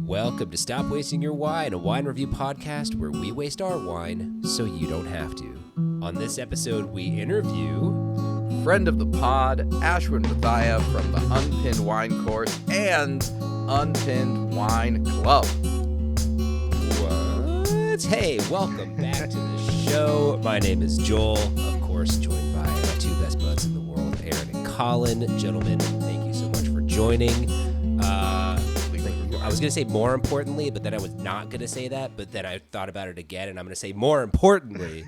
Welcome to Stop Wasting Your Wine, a wine review podcast where we waste our wine so you don't have to. On this episode, we interview friend of the pod, Ashwin Muthiah from the Unpinned Wine Course and Unpinned Wine Club. What? Hey, welcome back to the show. My name is Joel, of course, joined by my two best buds in the world, Aaron and Colin. Gentlemen, thank you so much for joining. I was going to say more importantly, but then I was not going to say that, but then I thought about it again, and I'm going to say more importantly.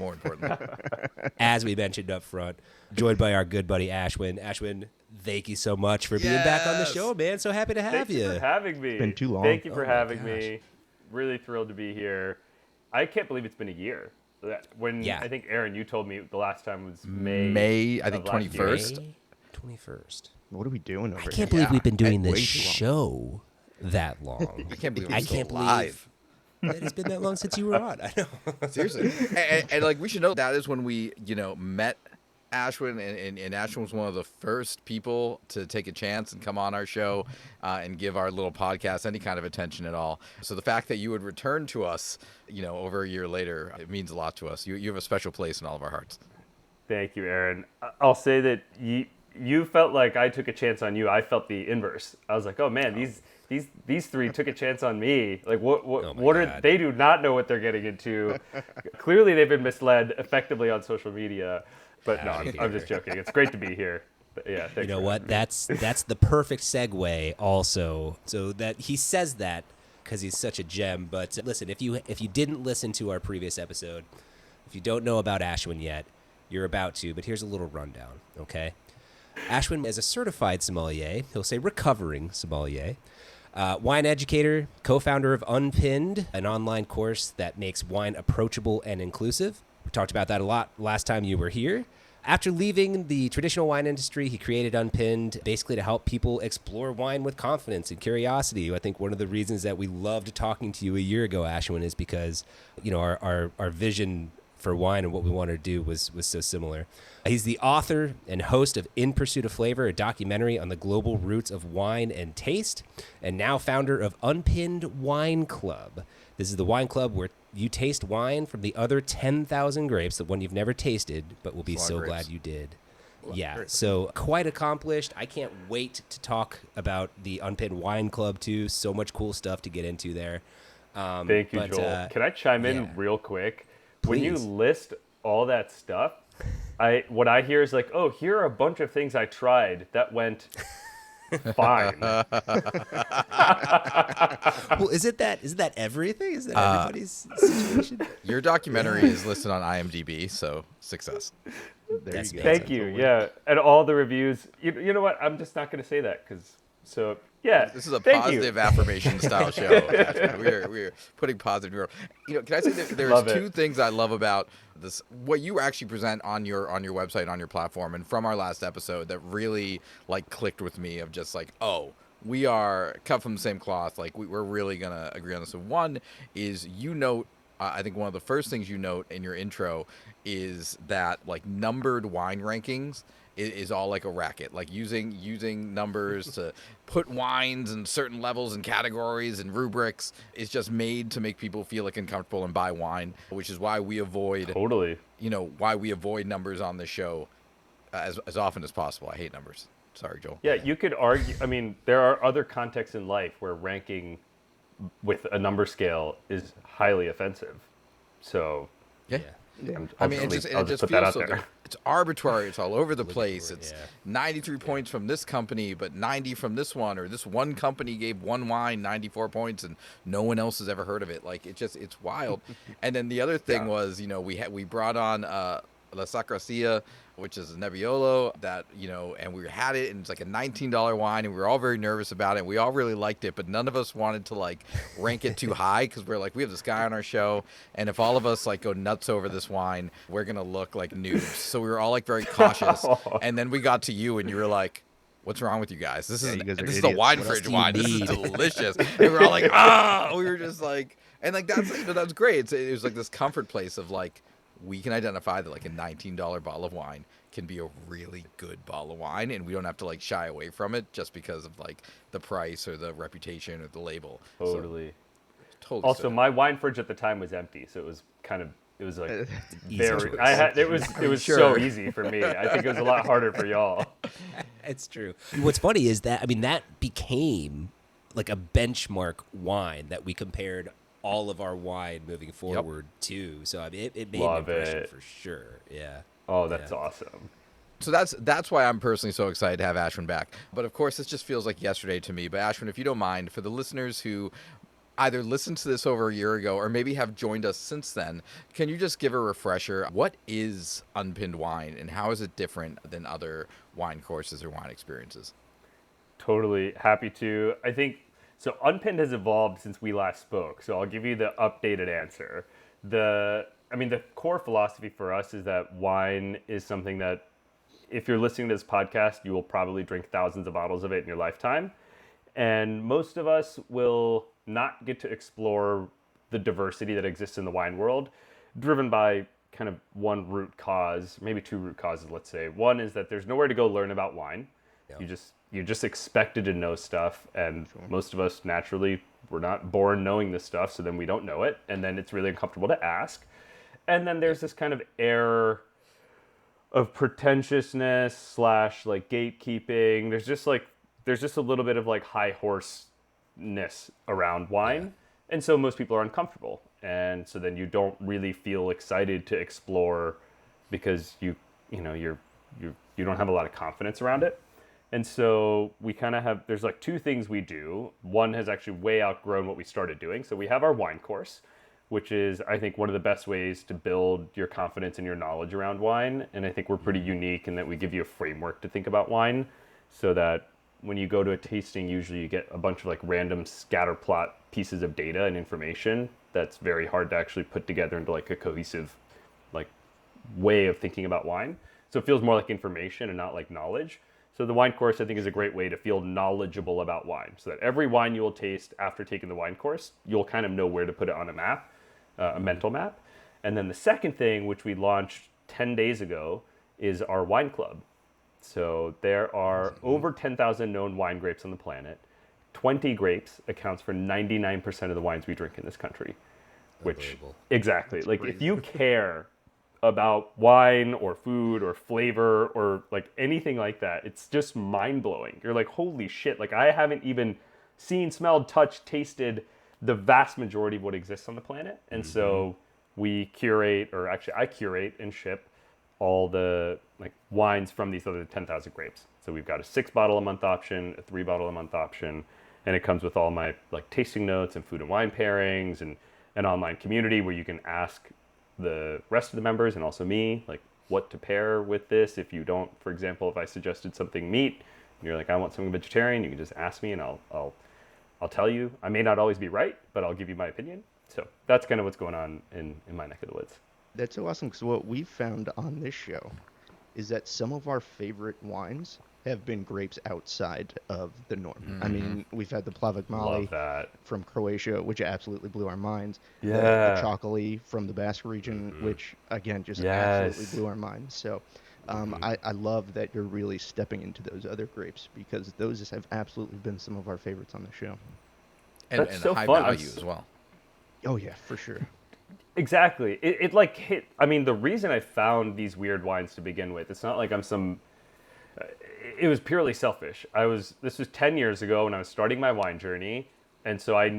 As we mentioned up front, joined by our good buddy Ashwin. Ashwin, thank you so much for being back on the show, man. So happy to have you. Thank you for having me. It's been too long. Thank you for having me. Really thrilled to be here. I can't believe it's been a year. I think, Aaron, you told me the last time was May. I think 21st. May 21st. What are we doing over I here? can't believe we've been doing this way too long. show that long. I can't believe I can't believe that it's been that long since you were on. I know. Seriously. And like, we should know that is when we, met Ashwin, and Ashwin was one of the first people to take a chance and come on our show and give our little podcast any kind of attention at all. So the fact that you would return to us, over a year later, it means a lot to us. You have a special place in all of our hearts. Thank you, Aaron. I'll say that you felt like I took a chance on you. I felt the inverse. I was like, oh man, these three took a chance on me. Like what are they do not know what they're getting into. Clearly they've been misled effectively on social media. But no, I'm just joking. It's great to be here. But yeah, thanks. You know what? That's the perfect segue also. So that he says that because he's such a gem. But listen, if you didn't listen to our previous episode, if you don't know about Ashwin yet, you're about to. But here's a little rundown, okay? Ashwin is a certified sommelier. He'll say recovering sommelier. Wine educator, co-founder of unPINNED, an online course that makes wine approachable and inclusive. We talked about that a lot last time you were here. After leaving the traditional wine industry, he created unPINNED basically to help people explore wine with confidence and curiosity. I think one of the reasons that we loved talking to you a year ago, Ashwin, is because our vision for wine and what we wanted to do was so similar. He's the author and host of In Pursuit of Flavor, a documentary on the global roots of wine and taste, and now founder of Unpinned Wine Club. This is the wine club where you taste wine from the other 10,000 grapes, the one you've never tasted, but will be so glad you did. Yeah, so quite accomplished. I can't wait to talk about the Unpinned Wine Club, too. So much cool stuff to get into there. Thank you, Joel. Can I chime in real quick? Please. When you list all that stuff, what I hear is like, oh, here are a bunch of things I tried that went fine. Well, isn't that everything? Is that everybody's situation? Your documentary is listed on IMDb, so success. Thank you. Yeah, and all the reviews. You know what? I'm just not going to say that because this is a positive affirmation style show. We're putting positive. Can I say that there's two things I love about this? What you actually present on your website, on your platform, and from our last episode that really clicked with me of just oh, we are cut from the same cloth. We're really gonna agree on this. So one is I think one of the first things you note in your intro is that numbered wine rankings is all like a racket, using numbers to put wines in certain levels and categories and rubrics is just made to make people feel uncomfortable and buy wine, which is why we avoid why we avoid numbers on the show as often as possible. I hate numbers. Sorry, Joel. Yeah, you could argue. I mean, there are other contexts in life where ranking with a number scale is highly offensive. So yeah. It just put feels that so out there. It's arbitrary. It's all over the place. It's 93 points from this company, but 90 from this one, or this one company gave one wine 94 points, and no one else has ever heard of it. It's wild. And then the other thing was, we brought on La Sacracia, which is a Nebbiolo that, and we had it, and it's a $19 wine, and we were all very nervous about it. We all really liked it, but none of us wanted to rank it too high because we're we have this guy on our show, and if all of us go nuts over this wine, we're gonna look like noobs. So we were all very cautious. And then we got to you, and you were like, what's wrong with you guys? This is a wine fridge wine. This is delicious. And we were all we were just and that's great. It was this comfort place of we can identify that a $19 bottle of wine can be a really good bottle of wine, and we don't have to like shy away from it just because of like the price or the reputation or the label. Totally. So, totally. Also, my wine fridge at the time was empty, so it was like very. It was Sure. so easy for me. I think it was a lot harder for y'all. It's true. What's funny is that that became like a benchmark wine that we compared all of our wine moving forward to. So it made an impression for sure. Yeah. Oh, that's awesome. So that's why I'm personally so excited to have Ashwin back. But of course, this just feels like yesterday to me. But Ashwin, if you don't mind, for the listeners who either listened to this over a year ago or maybe have joined us since then, can you just give a refresher? What is unpinned wine, and how is it different than other wine courses or wine experiences? Totally happy to. I think so. Unpinned has evolved since we last spoke. So I'll give you the updated answer. The core philosophy for us is that wine is something that, if you're listening to this podcast, you will probably drink thousands of bottles of it in your lifetime. And most of us will not get to explore the diversity that exists in the wine world, driven by kind of one root cause, maybe two root causes, let's say. One is that there's nowhere to go learn about wine. Yeah. You're just expected to know stuff, and most of us naturally, we're not born knowing this stuff, so then we don't know it, and then it's really uncomfortable to ask. And then there's this kind of air of pretentiousness / like gatekeeping. There's just a little bit of like high horseness around wine. Yeah. And so most people are uncomfortable. And so then you don't really feel excited to explore because you don't have a lot of confidence around it. And so we kind of there's like two things we do. One has actually way outgrown what we started doing. So we have our wine course, which is, I think, one of the best ways to build your confidence and your knowledge around wine. And I think we're pretty unique in that we give you a framework to think about wine, so that when you go to a tasting, usually you get a bunch of like random scatter plot pieces of data and information that's very hard to actually put together into like a cohesive like way of thinking about wine. So it feels more like information and not like knowledge. So the wine course, I think, is a great way to feel knowledgeable about wine, so that every wine you will taste after taking the wine course, you'll kind of know where to put it on a map. A mental map. And then the second thing, which we launched 10 days ago, is our wine club. So there are over 10,000 known wine grapes on the planet. 20 grapes accounts for 99% of the wines we drink in this country. Which, exactly. Like, if you care about wine or food or flavor or like anything like that, it's just mind-blowing. You're like, holy shit. Like, I haven't even seen, smelled, touched, tasted the vast majority of what exists on the planet. And so we curate, or actually I curate and ship all the like wines from these other 10,000 grapes. So we've got a 6 bottle a month option, a 3 bottle a month option, and it comes with all my like tasting notes and food and wine pairings, and an online community where you can ask the rest of the members and also me like what to pair with this. If you don't, for example, if I suggested something meat and you're like, I want something vegetarian, you can just ask me and I'll tell you. I may not always be right, but I'll give you my opinion. So that's kind of what's going on in my neck of the woods. That's so awesome, because what we've found on this show is that some of our favorite wines have been grapes outside of the norm. Mm-hmm. I mean, we've had the Plavak Mali from Croatia, which absolutely blew our minds. Yeah. The Chocolate from the Basque region, which, again, just absolutely blew our minds. So I love that you're really stepping into those other grapes, because those have absolutely been some of our favorites on the show. And so high fun. value as well. Oh, yeah, for sure. Exactly. It like hit. I mean, the reason I found these weird wines to begin with, it's not like I'm some. It was purely selfish. This was 10 years ago when I was starting my wine journey, and so I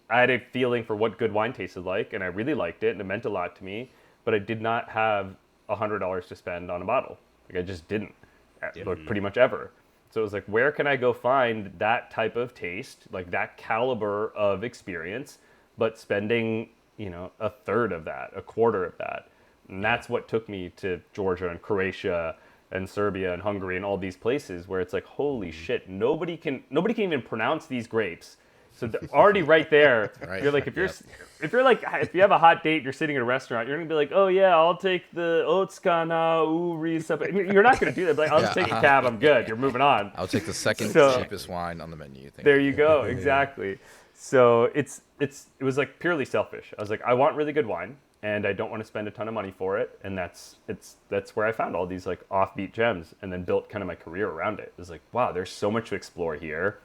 had a feeling for what good wine tasted like, and I really liked it, and it meant a lot to me. But I did not have $100 to spend on a bottle. Like, I just didn't, like, pretty much ever. So it was like, where can I go find that type of taste, like that caliber of experience, but spending, a third of that, a quarter of that. And that's what took me to Georgia and Croatia and Serbia and Hungary and all these places where it's like, holy shit, nobody can even pronounce these grapes. So already right there, right. You're like, if you have a hot date, you're sitting in a restaurant, you're gonna be like, oh yeah, I'll take the Otskana Uri stuff. You're not gonna do that. But like, I'll just take a cab. I'm good. You're moving on. I'll take the second cheapest wine on the menu. There you go. Exactly. So it was like purely selfish. I was like, I want really good wine. and I don't want to spend a ton of money for it. And that's where I found all these like offbeat gems, and then built kind of my career around it. It was like, wow, there's so much to explore here.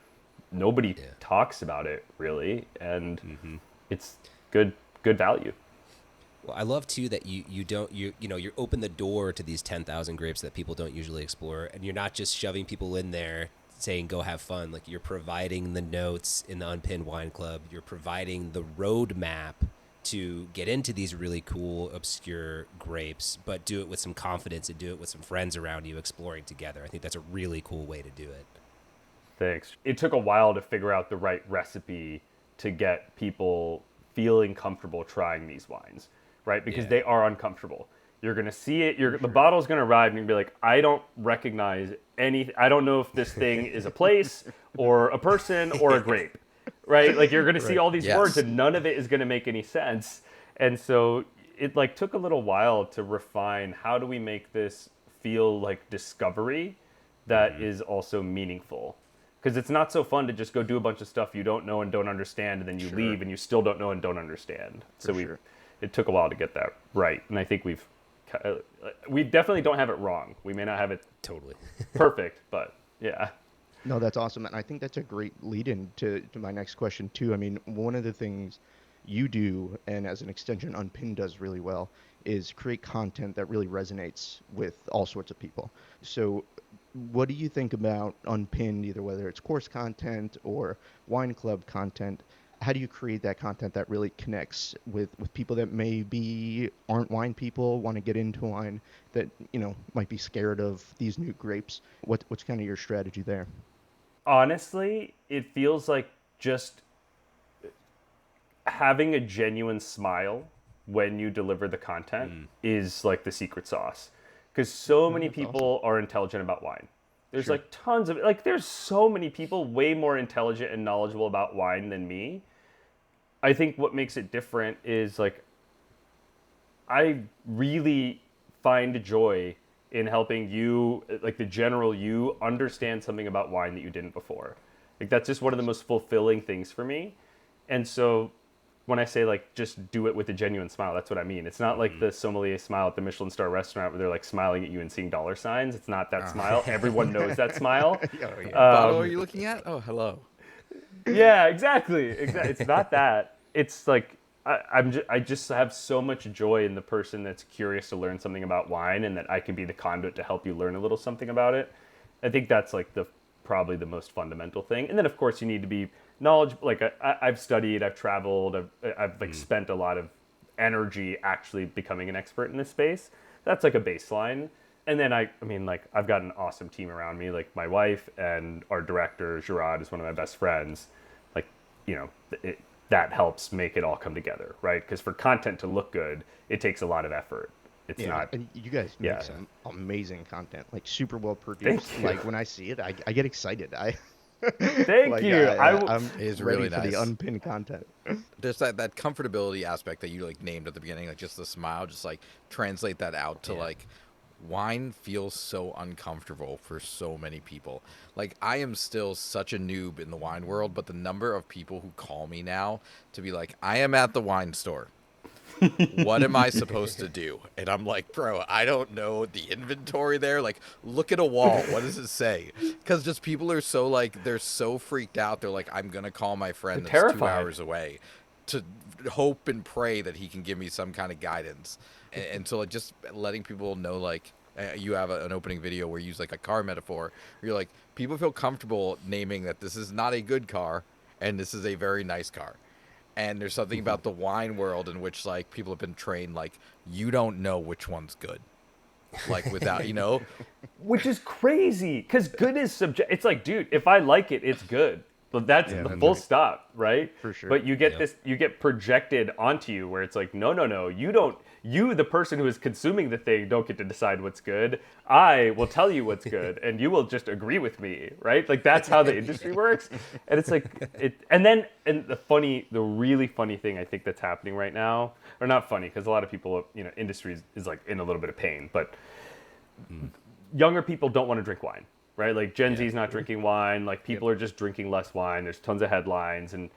Nobody talks about it really, and it's good value. Well, I love too that you open the door to these 10,000 grapes that people don't usually explore, and you're not just shoving people in there saying go have fun. Like, you're providing the notes in the Unpinned Wine Club. You're providing the roadmap to get into these really cool, obscure grapes, but do it with some confidence and do it with some friends around you exploring together. I think that's a really cool way to do it. Thanks. It took a while to figure out the right recipe to get people feeling comfortable trying these wines, right? Because they are uncomfortable. You're going to see it. The bottle's going to arrive and you're going to be like, I don't recognize anything. I don't know if this thing is a place or a person or a grape, right? Like, you're going to see all these words and none of it is going to make any sense. And so it like took a little while to refine, how do we make this feel like discovery that is also meaningful? Because it's not so fun to just go do a bunch of stuff you don't know and don't understand, and then you leave and you still don't know and don't understand. It took a while to get that right. And I think we definitely don't have it wrong. We may not have it totally perfect, but yeah. No, that's awesome. And I think that's a great lead-in to my next question, too. I mean, one of the things you do, and as an extension, Unpinned does really well, is create content that really resonates with all sorts of people. So what do you think about Unpinned, either whether it's course content or wine club content? How do you create that content that really connects with people that maybe aren't wine people, want to get into wine, that, might be scared of these new grapes? What's kind of your strategy there? Honestly, it feels like just having a genuine smile when you deliver the content is like the secret sauce. Because so many people are intelligent about wine. There's like tons of, like, there's so many people way more intelligent and knowledgeable about wine than me. I think what makes it different is, like, I really find joy in helping you, like the general you, understand something about wine that you didn't before. Like, that's just one of the most fulfilling things for me. And so when I say, like, just do it with a genuine smile, that's what I mean. It's not like the sommelier smile at the Michelin star restaurant where they're like smiling at you and seeing dollar signs. It's not that smile. Everyone knows that smile. Bottle are you looking at? Oh, hello. Yeah, exactly. It's not that. It's like, I just have so much joy in the person that's curious to learn something about wine, and that I can be the conduit to help you learn a little something about it. I think that's like probably the most fundamental thing. And then of course you need to be knowledgeable. Like, I've studied, I've traveled, I've like spent a lot of energy actually becoming an expert in this space. That's like a baseline. And then I mean, like, I've got an awesome team around me. Like, my wife and our director, Gerard, is one of my best friends. Like, that helps make it all come together, right? Because for content to look good, it takes a lot of effort. It's not. And you guys make some amazing content, like super well produced. Like, when I see it, I get excited. Thank you. I'm it's ready really for nice. the Unpinned content. There's that comfortability aspect that you like named at the beginning, like just the smile, just like translate that out to like, wine feels so uncomfortable for so many people. Like, I am still such a noob in the wine world, but the number of people who call me now to be like, I am at the wine store. What am I supposed to do? And I'm like, bro, I don't know the inventory there. Like, look at a wall. What does it say? Because just people are so like, they're so freaked out. They're like, I'm going to call my friend that's 2 hours away to hope and pray that he can give me some kind of guidance. And so, like, just letting people know, like, you have an opening video where you use like a car metaphor. Where you're like, people feel comfortable naming that this is not a good car and this is a very nice car. And there's something about the wine world in which, like, people have been trained, like, you don't know which one's good. Like, without, Which is crazy, because good is subjective. It's like, dude, if I like it, it's good. But that's the full stop, right? For sure. But you get you get projected onto you where it's like, no, you, the person who is consuming the thing, don't get to decide what's good. I will tell you what's good, and you will just agree with me, right? Like, that's how the industry works. And it's like, and the really funny thing I think that's happening right now, or not funny, because a lot of people, industry is like in a little bit of pain, but younger people don't want to drink wine. Right? Like, Gen Z's not drinking wine. Like, people are just drinking less wine. There's tons of headlines. And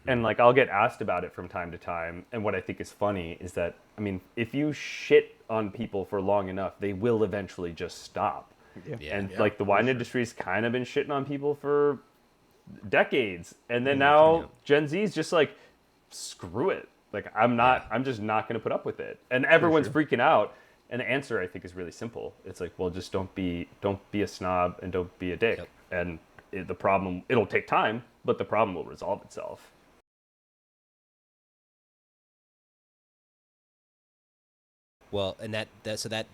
And like I'll get asked about it from time to time. And what I think is funny is that, I mean, if you shit on people for long enough, they will eventually just stop. And like the wine industry's kind of been shitting on people for decades. And then now Gen Z's just like, screw it. Like I'm just not going to put up with it. And everyone's freaking out. And the answer I think is really simple. It's like, well, just don't be a snob and don't be a dick. And the problem, it'll take time, but the problem will resolve itself. Well, and that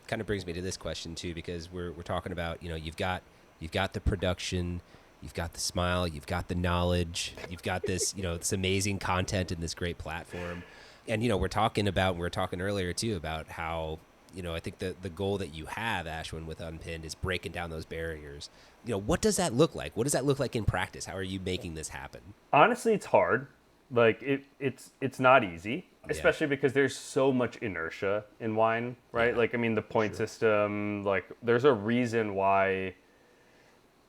kind of brings me to this question too, because we're talking about, you've got the production, you've got the smile, you've got the knowledge, you've got this, this amazing content and this great platform. And, we were talking earlier too about how, I think the goal that you have, Ashwin, with Unpinned is breaking down those barriers. What does that look like? What does that look like in practice? How are you making this happen? Honestly, it's hard. Like it's not easy, especially because there's so much inertia in wine, right? Like, I mean, the point system, like there's a reason why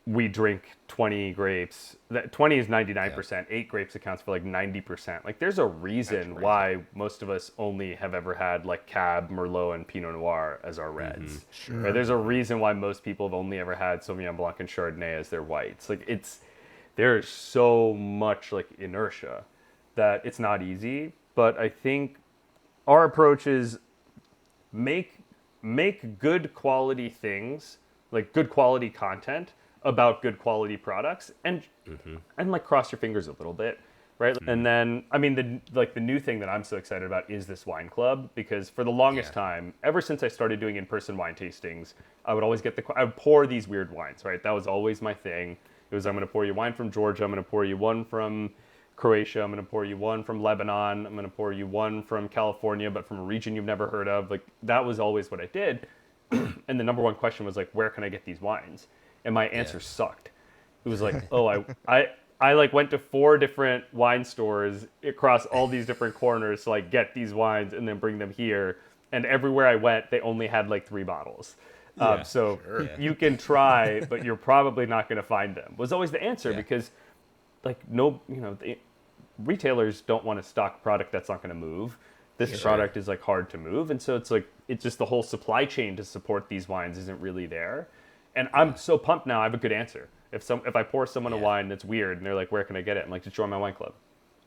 we drink 20 grapes. That 20 is 99%. 8 grapes accounts for like 90%. Like there's a reason why most of us only have ever had like Cab, Merlot, and Pinot Noir as our reds. Right? There's a reason why most people have only ever had Sauvignon Blanc and Chardonnay as their whites. Like there's so much like inertia that it's not easy. But I think our approach is make good quality things, like good quality content about good quality products, and like cross your fingers a little bit, right? And then, I mean, the new thing that I'm so excited about is this wine club, because for the longest time, ever since I started doing in-person wine tastings, I would always I would pour these weird wines, right? That was always my thing. It was, I'm going to pour you wine from Georgia, I'm going to pour you one from Croatia, I'm going to pour you one from Lebanon, I'm going to pour you one from California, but from a region you've never heard of. Like, that was always what I did. And the number one question was like, where can I get these wines? And my answer sucked. It was like, I like went to 4 different wine stores across all these different corners to like get these wines and then bring them here. And everywhere I went, they only had like 3 bottles. You can try, but you're probably not going to find them. Was always the answer, because like the retailers don't want to stock product that's not going to move. This product is like hard to move, and so it's just the whole supply chain to support these wines isn't really there. And I'm so pumped now. I have a good answer. If I pour someone a wine that's weird and they're like, "Where can I get it?" I'm like, "Just join my wine club.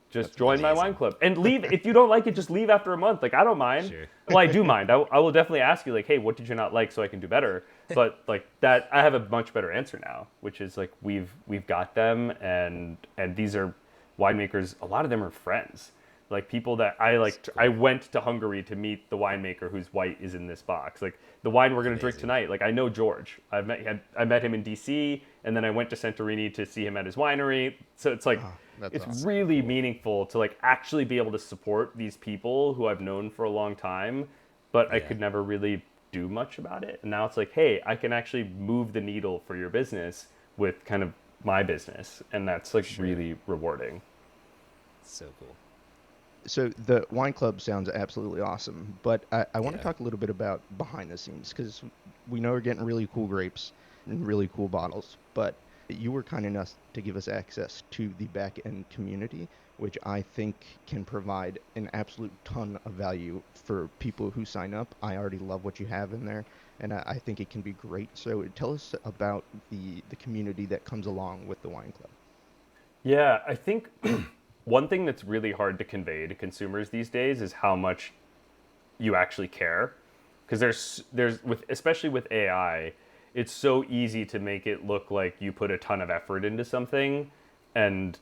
Just join my wine club and leave. If you don't like it, just leave after a month. Like, I don't mind. Sure. Well, I do mind. I will definitely ask you like, "Hey, what did you not like so I can do better?" But like that, I have a much better answer now, which is like we've got them, and these are winemakers. A lot of them are friends. Like people that I like. Cool. I went to Hungary to meet the winemaker whose white is in this box. Like the wine we're going to drink tonight. Like I know George. I met him in DC, and then I went to Santorini to see him at his winery. So it's like it's awesome. Really meaningful to like actually be able to support these people who I've known for a long time, but I could never really do much about it. And now it's like, hey, I can actually move the needle for your business with kind of my business, and that's like really rewarding. So cool. So the wine club sounds absolutely awesome, but I want to talk a little bit about behind the scenes, because we know we're getting really cool grapes and really cool bottles, but you were kind enough to give us access to the back-end community, which I think can provide an absolute ton of value for people who sign up. I already love what you have in there, and I think it can be great. So tell us about the community that comes along with the wine club. Yeah, I think one thing that's really hard to convey to consumers these days is how much you actually care. Because especially with AI, it's so easy to make it look like you put a ton of effort into something, and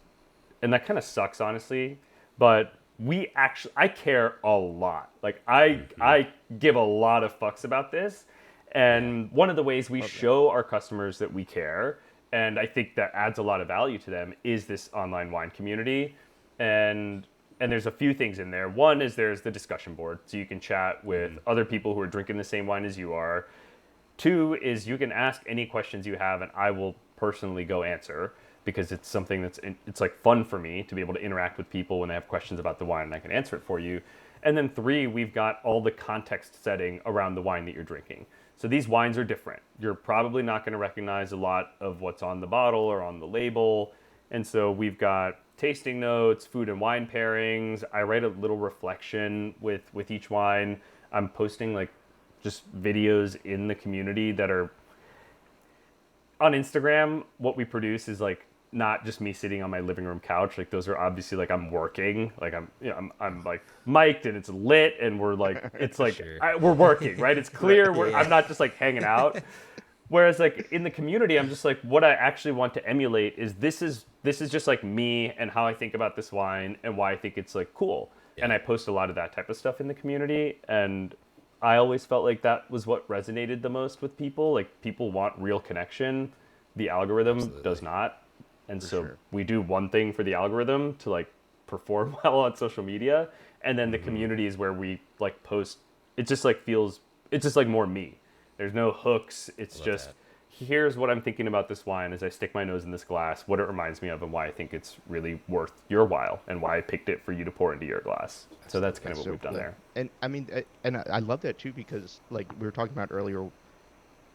that kind of sucks, honestly. But I care a lot. Like I give a lot of fucks about this, and one of the ways we show our customers that we care, and I think that adds a lot of value to them, is this online wine community. And there's a few things in there. One is there's the discussion board, so you can chat with other people who are drinking the same wine as you are. 2 is you can ask any questions you have, and I will personally go answer, because it's something it's like fun for me to be able to interact with people when they have questions about the wine, and I can answer it for you. And then 3, we've got all the context setting around the wine that you're drinking. So these wines are different. You're probably not going to recognize a lot of what's on the bottle or on the label. And so we've got tasting notes, food and wine pairings. I write a little reflection with each wine. I'm posting like just videos in the community that are on Instagram. What we produce is like not just me sitting on my living room couch. Like those are obviously like I'm working, like I'm like mic'd and it's lit and we're like, it's like, Sure. we're working, right? It's clear. Yeah. I'm not just like hanging out. Whereas like in the community, I'm just like, what I actually want to emulate is this is just like me and how I think about this wine and why I think it's like cool. Yeah. And I post a lot of that type of stuff in the community. And I always felt like that was what resonated the most with people. Like people want real connection. The algorithm does not. And so we do one thing for the algorithm to like perform well on social media. And then the community is where we like post. It just like feels, it's just like more me. There's no hooks. It's just, here's what I'm thinking about this wine as I stick my nose in this glass, what it reminds me of and why I think it's really worth your while and why I picked it for you to pour into your glass. So that's kind of what we've done there. And I mean, and I love that too, because like we were talking about earlier,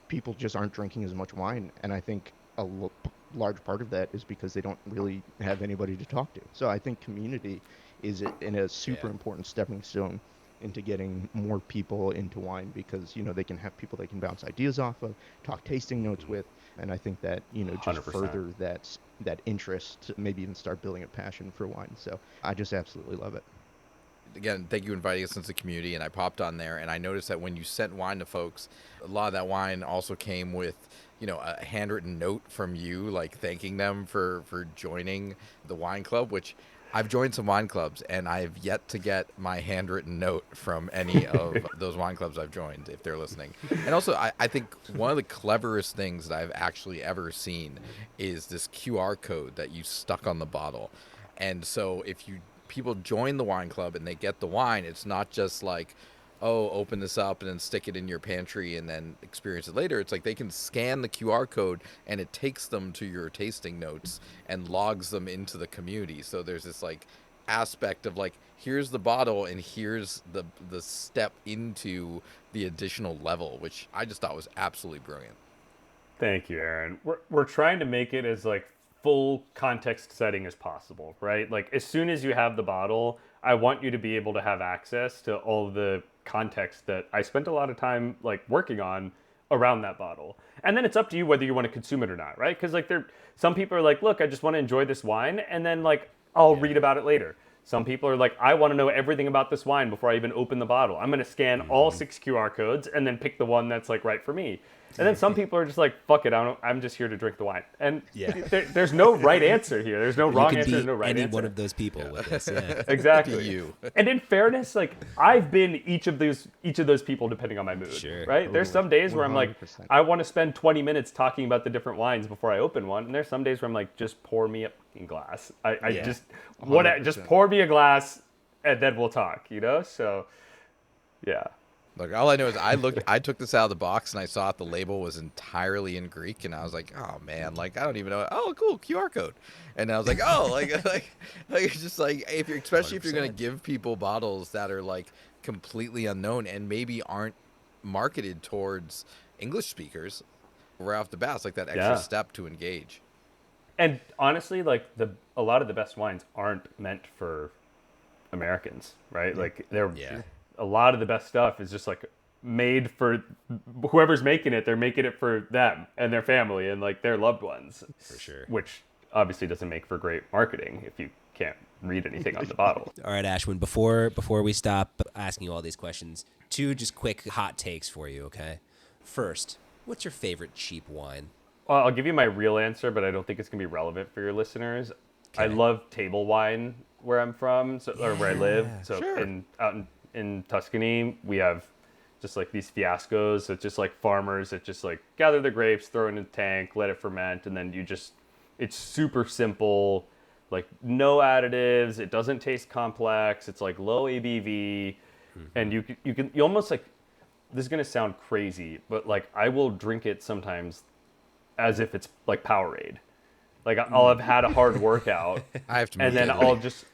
people just aren't drinking as much wine. And I think large part of that is because they don't really have anybody to talk to. So I think community is in a super important stepping stone into getting more people into wine, because you know they can have people they can bounce ideas off of, talk tasting notes with, and I think that you know just 100%. further that interest, maybe even start building a passion for wine. So I just absolutely love it. Again, thank you for inviting us into the community. And I popped on there and I noticed that when you sent wine to folks, a lot of that wine also came with, you know, a handwritten note from you, like thanking them for joining the wine club, which I've joined some wine clubs and I've yet to get my handwritten note from any of those wine clubs I've joined, if they're listening. And also, I think one of the cleverest things that I've actually ever seen is this QR code that you stuck on the bottle. And so if people join the wine club and they get the wine, it's not just like, oh, open this up and then stick it in your pantry and then experience it later. It's like they can scan the QR code and it takes them to your tasting notes and logs them into the community. So there's this like aspect of like, here's the bottle and here's the step into the additional level, which I just thought was absolutely brilliant. Thank you, Aaron. We're trying to make it as like full context setting as possible, right? Like as soon as you have the bottle, I want you to be able to have access to all the context that I spent a lot of time like working on around that bottle. And then it's up to you whether you want to consume it or not, right? Because like some people are like, look, I just want to enjoy this wine and then like I'll read about it later. Some people are like, I want to know everything about this wine before I even open the bottle. I'm going to scan all 6 QR codes and then pick the one that's like right for me. And then some people are just like, fuck it, I'm just here to drink the wine. And there's no right answer here. There's no wrong answer. There's no right answer. Any one of those people with this. Yeah. Exactly. You. And in fairness, like I've been each of those people depending on my mood. Sure. Right? There's some days where I'm like, 100%. I want to spend 20 minutes talking about the different wines before I open one. And there's some days where I'm like, just pour me a fucking glass. Just pour me a glass and then we'll talk, you know? So yeah. Look, all I know is I took this out of the box and I saw the label was entirely in Greek and I was like, oh man, like I don't even know. Oh, cool, QR code. And I was like, oh, like it's just like especially if you're gonna give people bottles that are like completely unknown and maybe aren't marketed towards English speakers right off the bat, it's like that extra step to engage. And honestly, like a lot of the best wines aren't meant for Americans, right? Like they're a lot of the best stuff is just like made for whoever's making it. They're making it for them and their family and like their loved ones. For sure. Which obviously doesn't make for great marketing if you can't read anything on the bottle. All right, Ashwin, before we stop asking you all these questions, 2 just quick hot takes for you, okay? First, what's your favorite cheap wine? Well, I'll give you my real answer, but I don't think it's going to be relevant for your listeners. Okay. I love table wine where I'm from, or where I live. So out in Tuscany, we have just like these fiascos. So it's just like farmers that just like gather the grapes, throw it in a tank, let it ferment, and then it's super simple, like no additives. It doesn't taste complex. It's like low ABV, and you almost like, this is gonna sound crazy, but like I will drink it sometimes as if it's like Powerade. Like I'll have had a hard workout, I have to, and then I'll just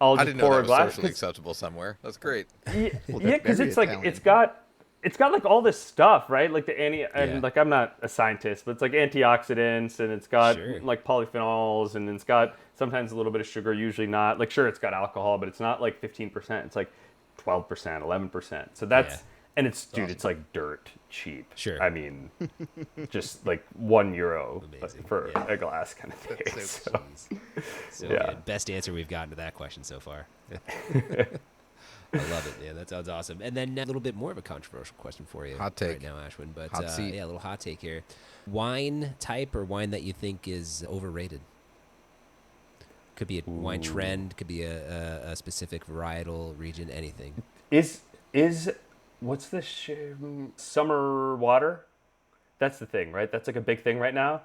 I didn't know pour that a was glass. socially acceptable somewhere. That's great. Yeah, because it's like it's got it's got like all this stuff, right? Like and like I'm not a scientist, but it's like antioxidants, and it's got like polyphenols, and it's got sometimes a little bit of sugar, usually not. Like sure, it's got alcohol, but it's not like 15%. It's like 12%, 11%. So that's and it's dude, it's like dirt cheap. Sure. I mean, just like €1 for a glass kind of thing. So good. Best answer we've gotten to that question so far. I love it. Yeah, that sounds awesome. And then a little bit more of a controversial question for you hot take right now, Ashwin. But hot yeah, a little hot take here. Wine type or wine that you think is overrated? Could be a wine trend. Could be a specific varietal region. Anything. Is what's the summer water? That's the thing, right? That's like a big thing right now.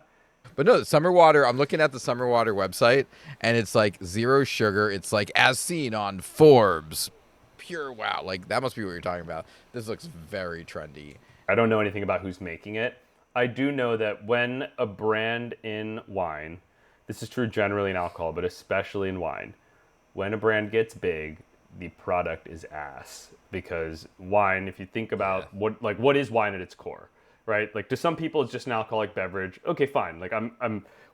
But no, summer water, I'm looking at the summer water website, and it's like 0 sugar. It's like as seen on Forbes. Pure wow. Like, that must be what you're talking about. This looks very trendy. I don't know anything about who's making it. I do know that when a brand in wine, this is true generally in alcohol, but especially in wine, when a brand gets big, the product is ass. Because wine, if you think about what is wine at its core? Right? Like to some people, it's just an alcoholic beverage. Okay, fine. Like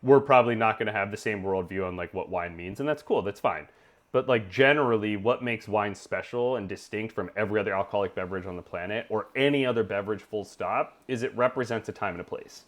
we're probably not going to have the same worldview on like what wine means, and that's cool. That's fine. But like generally, what makes wine special and distinct from every other alcoholic beverage on the planet or any other beverage full stop is it represents a time and a place.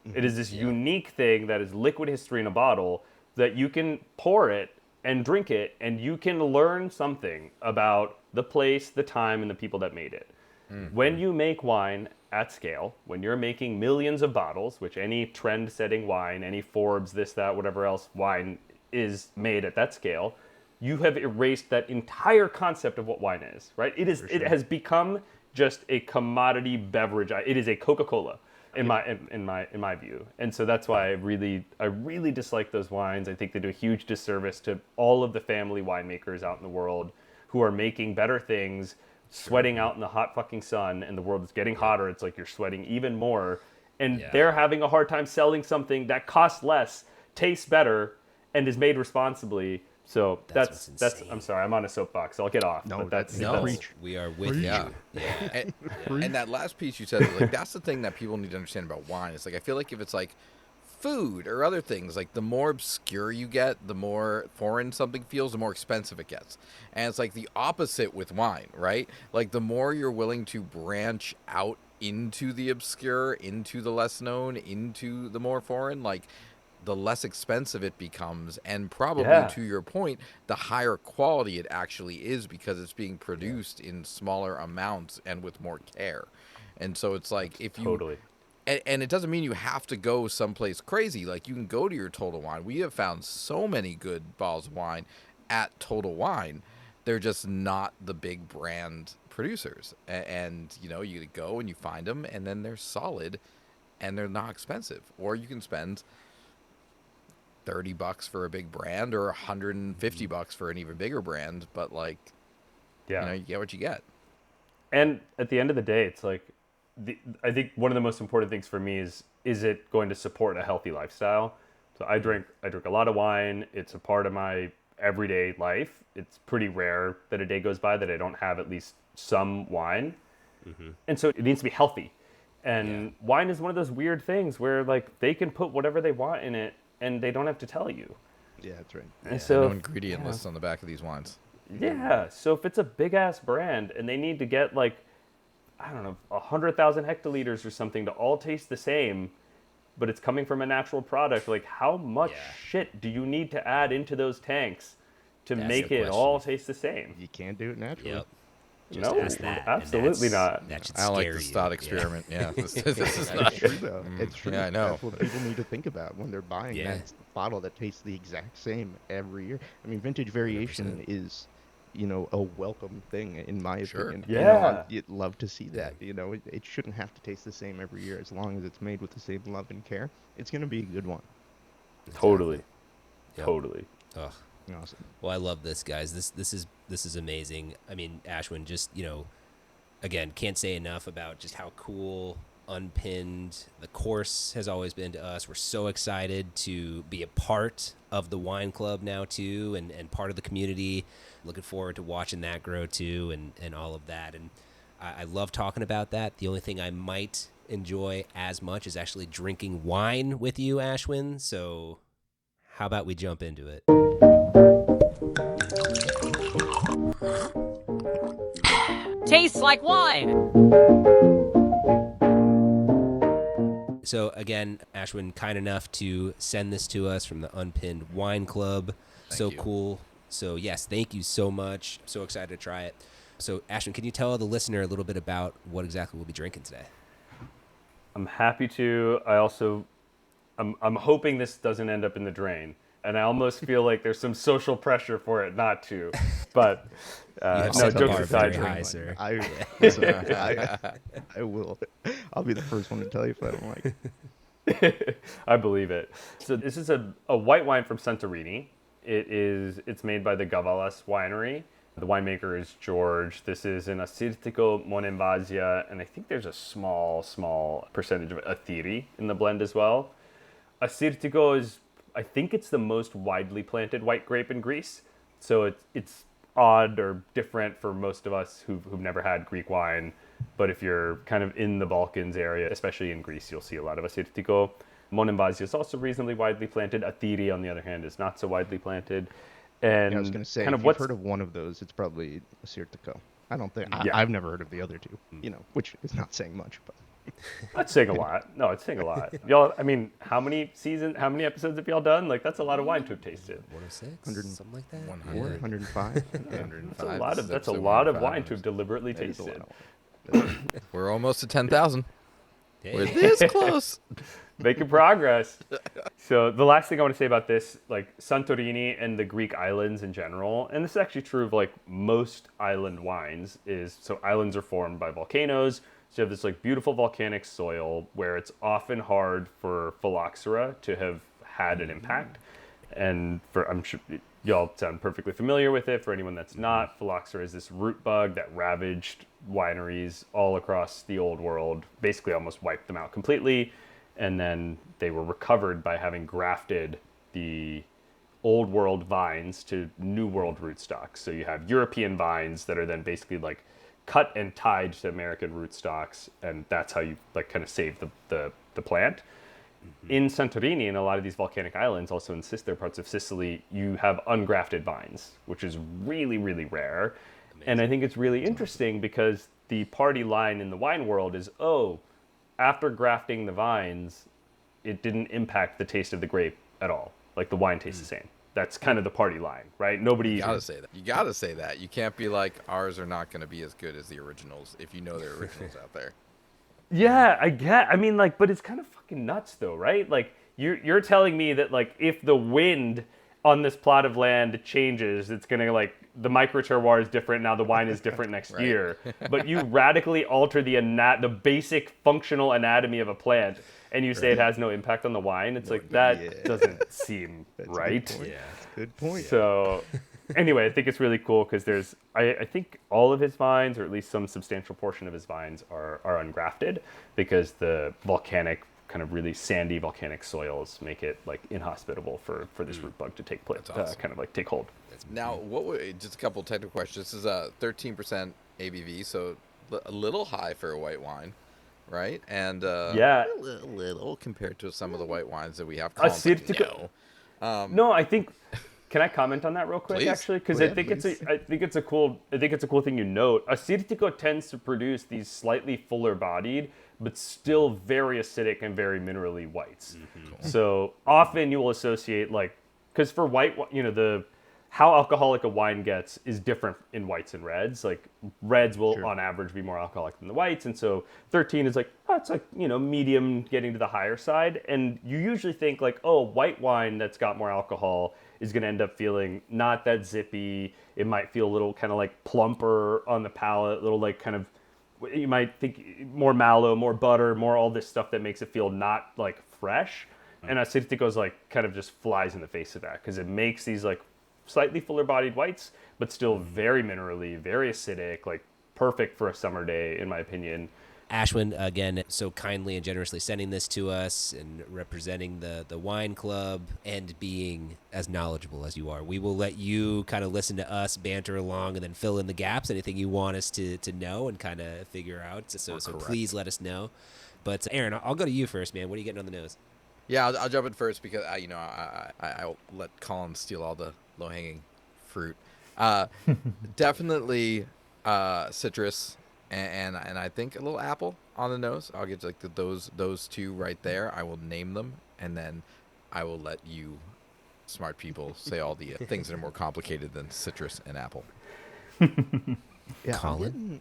Mm-hmm. It is this unique thing that is liquid history in a bottle that you can pour it and drink it, and you can learn something about the place, the time, and the people that made it. Mm-hmm. When you make wine at scale, when you're making millions of bottles, which any trend-setting wine, any Forbes, this, that, whatever else wine is made at that scale, you have erased that entire concept of what wine is, right? It is. Sure. It has become just a commodity beverage. It is a Coca-Cola, in my view, and so that's why I really dislike those wines. I think they do a huge disservice to all of the family winemakers out in the world who are making better things, sweating out in the hot fucking sun, and the world is getting hotter. It's like you're sweating even more, and they're having a hard time selling something that costs less, tastes better, and is made responsibly. So that's I'm sorry, I'm on a soapbox. So I'll get off. No, but that's we are with you. Yeah. And that last piece you said, like that's the thing that people need to understand about wine. It's like I feel like if it's like food or other things, like the more obscure you get, the more foreign something feels, the more expensive it gets. And it's like the opposite with wine, right? Like the more you're willing to branch out into the obscure, into the less known, into the more foreign, like the less expensive it becomes, and probably to your point, the higher quality it actually is because it's being produced in smaller amounts and with more care. And so it's like if you and it doesn't mean you have to go someplace crazy. Like you can go to your Total Wine. We have found so many good bottles of wine at Total Wine. They're just not the big brand producers. And you know, you go and you find them, and then they're solid and they're not expensive. Or you can spend $30 for a big brand or $150 for an even bigger brand, but like, you know, you get what you get. And at the end of the day, it's like, I think one of the most important things for me is it going to support a healthy lifestyle? So I drink a lot of wine. It's a part of my everyday life. It's pretty rare that a day goes by that I don't have at least some wine. Mm-hmm. And so it needs to be healthy. And wine is one of those weird things where like they can put whatever they want in it and they don't have to tell you. Yeah, that's right. And so no ingredient lists on the back of these wines. Yeah. So if it's a big ass brand and they need to get like, I don't know, 100,000 hectoliters or something to all taste the same, but it's coming from a natural product, like how much shit do you need to add into those tanks to make it all taste the same? You can't do it naturally. Yep. Just ask that, absolutely not. That should I don't like scare this you. thought experiment. Yeah, this is not true though. It's true. Yeah, I know. That's what people need to think about when they're buying that bottle that tastes the exact same every year. I mean, vintage variation 100%. Is, you know, a welcome thing in my opinion. Yeah, you know, you'd love to see that. You know, it shouldn't have to taste the same every year as long as it's made with the same love and care. It's gonna be a good one. Totally. Yep. Totally. Ugh. Awesome. Well, I love this, guys. This is amazing. I mean, Ashwin, just, you know, again, can't say enough about just how cool Unpinned the course has always been to us. We're so excited to be a part of the wine club now too, and part of the community. Looking forward to watching that grow too, and all of that. And I love talking about that. The only thing I might enjoy as much is actually drinking wine with you, Ashwin. So how about we jump into it? Tastes like wine. So again, Ashwin, kind enough to send this to us from the Unpinned Wine Club. Thank you. Cool. So yes, thank you so much. I'm so excited to try it. So Ashwin, can you tell the listener a little bit about what exactly we'll be drinking today? I'm happy to. I'm hoping this doesn't end up in the drain. And I almost feel like there's some social pressure for it not to. But no, jokes aside, high, sir. I will. I'll be the first one to tell you if I don't like it. I believe it. So this is a white wine from Santorini. It's made by the Gavals winery. The winemaker is George. This is an Assyrtiko Monemvasia, and I think there's a small percentage of Athiri in the blend as well. Assyrtiko is, I think it's the most widely planted white grape in Greece. So it's odd or different for most of us who've never had Greek wine. But if you're kind of in the Balkans area, especially in Greece, you'll see a lot of Assyrtiko. Monemvasia is also reasonably widely planted. Athiri, on the other hand, is not so widely planted. And I was going to say, kind if of you've heard of one of those, it's probably Assyrtiko. I don't think I've never heard of the other two. Which is not saying much, but that's saying a lot. No, it's saying a lot. Y'all, I mean, how many episodes have y'all done? Like, that's a lot of wine to have tasted. 106, something like that. 100, 105. That's a lot of wine to have deliberately tasted. We're almost to 10,000. We're this close. Making progress. So the last thing I want to say about this, like Santorini and the Greek islands in general, and this is actually true of like most island wines, so islands are formed by volcanoes. So you have this like beautiful volcanic soil where it's often hard for phylloxera to have had an impact. And I'm sure y'all sound perfectly familiar with it. For anyone that's not, phylloxera is this root bug that ravaged wineries all across the old world, basically almost wiped them out completely. And then they were recovered by having grafted the old world vines to new world rootstocks. So you have European vines that are then basically like cut and tied to American rootstocks, and that's how you like kind of save the plant. In Santorini and a lot of these volcanic islands, also in there are parts of Sicily, you have ungrafted vines, which is really, really rare. Amazing. And I think it's really interesting because the party line in the wine world is, after grafting the vines, it didn't impact the taste of the grape at all. Like the wine tastes the same. That's kind of the party line, right? You gotta say that. You can't be like, ours are not going to be as good as the originals if you know there are originals out there. Yeah, I mean, like, but it's kind of fucking nuts, though, right? Like, you're telling me that, like, if the wind on this plot of land changes, it's gonna like the microterroir is different now. The wine is different next year, but you radically alter the basic functional anatomy of a plant, and you say it has no impact on the wine. It's like that doesn't seem right. Yeah, that's a good point. So. Anyway, I think it's really cool because I think all of his vines, or at least some substantial portion of his vines, are ungrafted because the volcanic, kind of really sandy volcanic soils make it like inhospitable for this root bug to take place, awesome. Kind of like take hold. Now, just a couple technical questions. This is a 13% ABV, so a little high for a white wine, right? And a little compared to some of the white wines that we have. No, I think. Can I comment on that real quick, actually? Because I think it's a cool thing you note. Assyrtiko tends to produce these slightly fuller-bodied, but still very acidic and very minerally whites. Mm-hmm. So often you will associate because for white, how alcoholic a wine gets is different in whites and reds. Like reds will on average be more alcoholic than the whites, and so 13 is it's medium getting to the higher side. And you usually think white wine that's got more alcohol is going to end up feeling not that zippy. It might feel a little kind of like plumper on the palate, a little like kind of, you might think more mallow, more butter, more all this stuff that makes it feel not like fresh. And Assyrtiko's kind of just flies in the face of that because it makes these slightly fuller bodied whites, but still very minerally, very acidic, perfect for a summer day, in my opinion. Ashwin, again, so kindly and generously sending this to us and representing the wine club and being as knowledgeable as you are. We will let you kind of listen to us banter along and then fill in the gaps, anything you want us to know and kind of figure out. So please let us know. But Aaron, I'll go to you first, man. What are you getting on the nose? Yeah, I'll jump in first because I'll let Colin steal all the low-hanging fruit. Definitely citrus and I think a little apple on the nose. I'll get like those two right there. I will name them, and then I will let you smart people say all the things that are more complicated than citrus and apple. Yeah, Colin?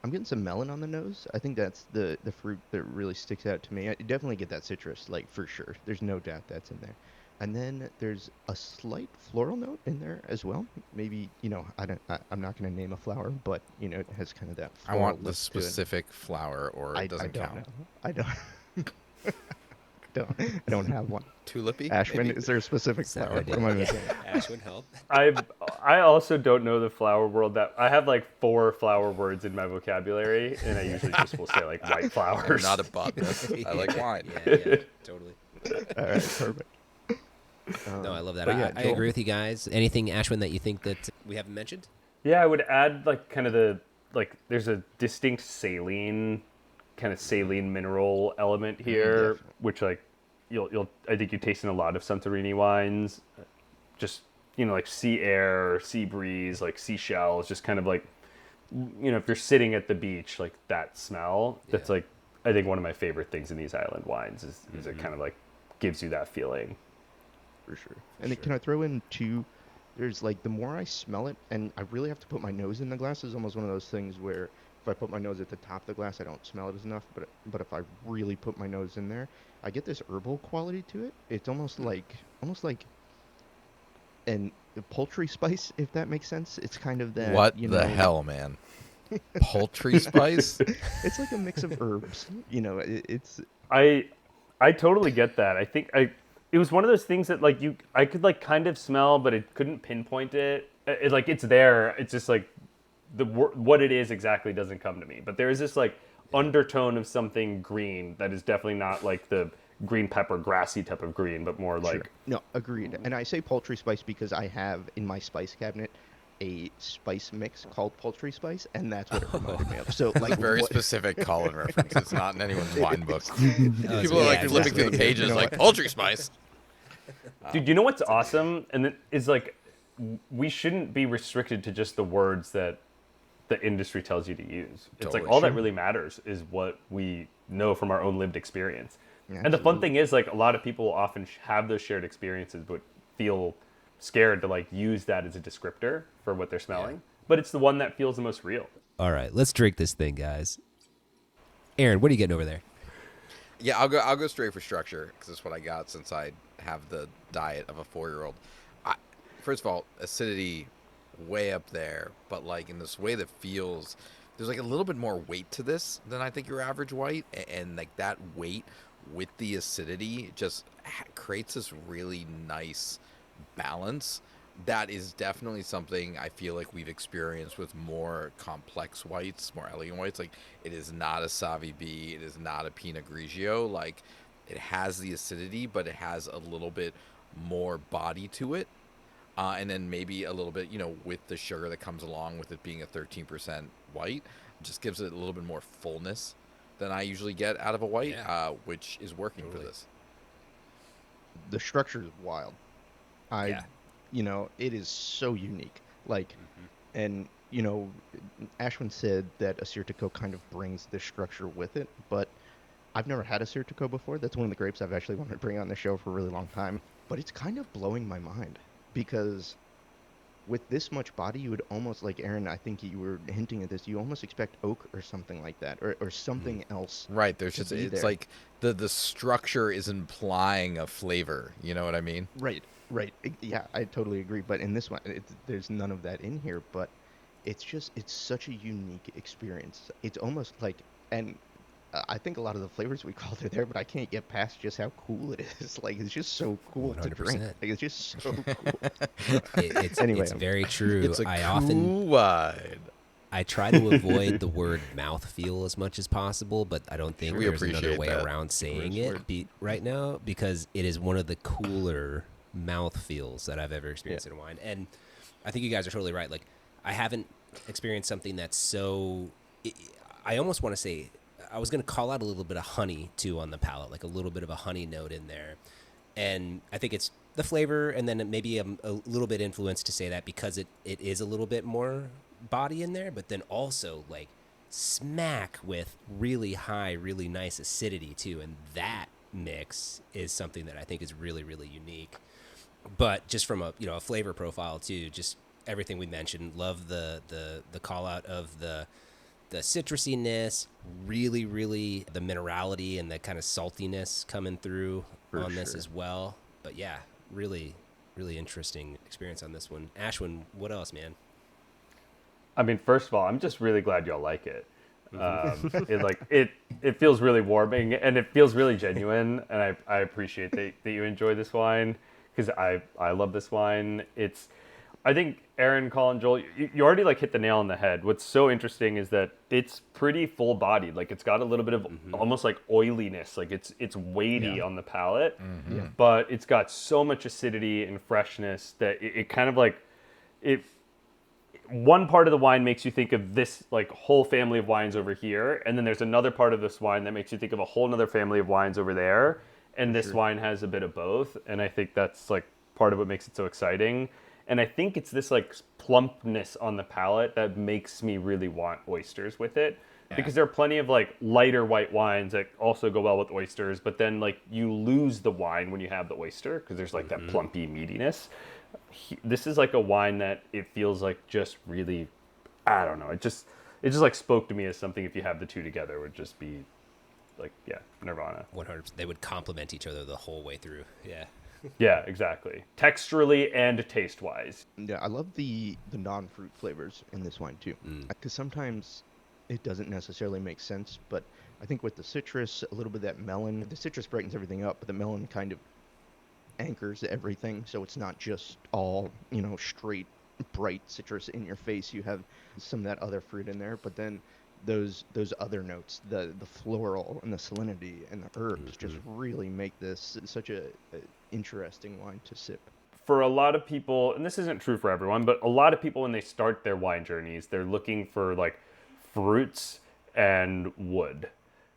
I'm getting some melon on the nose. I think that's the fruit that really sticks out to me. I definitely get that citrus, like, for sure. There's no doubt that's in there. And then there's a slight floral note in there as well. Maybe, I'm not going to name a flower, but, it has kind of that I floral want the specific flower, or it doesn't count. Know. I don't I don't have one. Tulipy? Ashwin, maybe? is there a specific flower? What am I missing? Ashwin, help. I also don't know the flower world. That I have like 4 flower words in my vocabulary, and I usually just will say like white flowers. I'm not a botanist. I like wine. Yeah, totally. All right, perfect. No, I love that. Yeah, I agree with you guys. Anything, Ashwin, that you think that we haven't mentioned? Yeah, I would add like kind of there's a distinct saline mineral element here, which like I think you taste in a lot of Santorini wines. Just like sea air, sea breeze, like seashells, just kind of like if you're sitting at the beach, like that smell. Yeah. That's like I think one of my favorite things in these island wines is it kind of like gives you that feeling. For sure. And can I throw in two? There's like the more I smell it, and I really have to put my nose in the glass. Is almost one of those things where if I put my nose at the top of the glass, I don't smell it as enough. But if I really put my nose in there, I get this herbal quality to it. It's almost like an poultry spice, if that makes sense. It's kind of that. What the hell, man? Poultry spice? It's like a mix of herbs. It's. I totally get that. I think it was one of those things that I could like kind of smell, but it couldn't pinpoint it. Like it's there. It's just like what it is exactly doesn't come to me. But there is this like undertone of something green that is definitely not like the green pepper grassy type of green, but more like. Sure. No, agreed. And I say poultry spice because I have in my spice cabinet a spice mix called poultry spice, and that's what it reminded me of. So like very specific Colin reference. It's not in anyone's wine book. People are like flipping through the pages like poultry spice. Dude, you know what's awesome? And it is like we shouldn't be restricted to just the words that the industry tells you to use. It's like all that really matters is what we know from our own lived experience. Absolutely. And the fun thing is like a lot of people often have those shared experiences but feel scared to like use that as a descriptor for what they're smelling. Yeah. But it's the one that feels the most real. All right, let's drink this thing, guys. Aaron, what are you getting over there? Yeah, I'll go straight for structure because that's what I got since I have the diet of a 4-year-old. First of all, acidity way up there, but like in this way that feels there's like a little bit more weight to this than I think your average white, and like that weight with the acidity just creates this really nice balance. That is definitely something I feel like we've experienced with more complex whites, more elegant whites. Like it is not a Savi B, it is not a Pinot Grigio. Like it has the acidity, but it has a little bit more body to it. And then maybe a little bit, with the sugar that comes along with it being a 13% white, just gives it a little bit more fullness than I usually get out of a white, which is working for this. The structure is wild. It is so unique. Like, and, Ashwin said that Assyrtiko kind of brings this structure with it, but I've never had Assyrtiko before. That's one of the grapes I've actually wanted to bring on the show for a really long time, but it's kind of blowing my mind. Because with this much body, you would almost, like Aaron, I think you were hinting at this, you almost expect oak or something like that, or something else. Right, there's just, it's like the structure is implying a flavor, you know what I mean? Right. Yeah, I totally agree. But in this one, there's none of that in here, but it's such a unique experience. It's almost like, and I think a lot of the flavors we called are there, but I can't get past just how cool it is. Like, it's just so cool 100%. To drink. Like, it's just so cool. It's very true. It's a cool wine. I try to avoid the word mouthfeel as much as possible, but I don't think there's another way around saying it right now, because it is one of the cooler mouthfeels that I've ever experienced in wine. And I think you guys are totally right. Like, I haven't experienced something that's so... I almost want to say... I was going to call out a little bit of honey, too, on the palate, like a little bit of a honey note in there. And I think it's the flavor, and then maybe a little bit influenced to say that because it is a little bit more body in there, but then also, like, smack with really high, really nice acidity, too. And that mix is something that I think is really, really unique. But just from a flavor profile, too, just everything we mentioned, love the call out of the citrusiness, really, really the minerality and the kind of saltiness coming through on this as well. But yeah, really, really interesting experience on this one. Ashwin, what else, man? I mean, first of all, I'm just really glad y'all like it. It feels really warming, and it feels really genuine, and I appreciate that you enjoy this wine, because I love this wine. I think Aaron, Colin, Joel, you already like hit the nail on the head. What's so interesting is that it's pretty full bodied. Like, it's got a little bit of almost like oiliness. Like, it's weighty on the palate, but it's got so much acidity and freshness that it kind of like one part of the wine makes you think of this like whole family of wines over here, and then there's another part of this wine that makes you think of a whole other family of wines over there. And this wine has a bit of both, and I think that's like part of what makes it so exciting. And I think it's this like plumpness on the palate that makes me really want oysters with it. Yeah. Because there are plenty of like lighter white wines that also go well with oysters, but then like you lose the wine when you have the oyster because there's like that plumpy meatiness. This is like a wine that it feels like just really, I don't know. It just like spoke to me as something, if you have the two together, would just be like, yeah, Nirvana. 100%. They would complement each other the whole way through. Yeah. Yeah, exactly. Texturally and taste-wise. Yeah, I love the non-fruit flavors in this wine too. Because sometimes it doesn't necessarily make sense, but I think with the citrus, a little bit of that melon, the citrus brightens everything up, but the melon kind of anchors everything, so it's not just all, straight bright citrus in your face. You have some of that other fruit in there, but then those other notes, the floral and the salinity and the herbs just really make this such a interesting wine to sip. For a lot of people, and this isn't true for everyone, but a lot of people when they start their wine journeys, they're looking for like fruits and wood,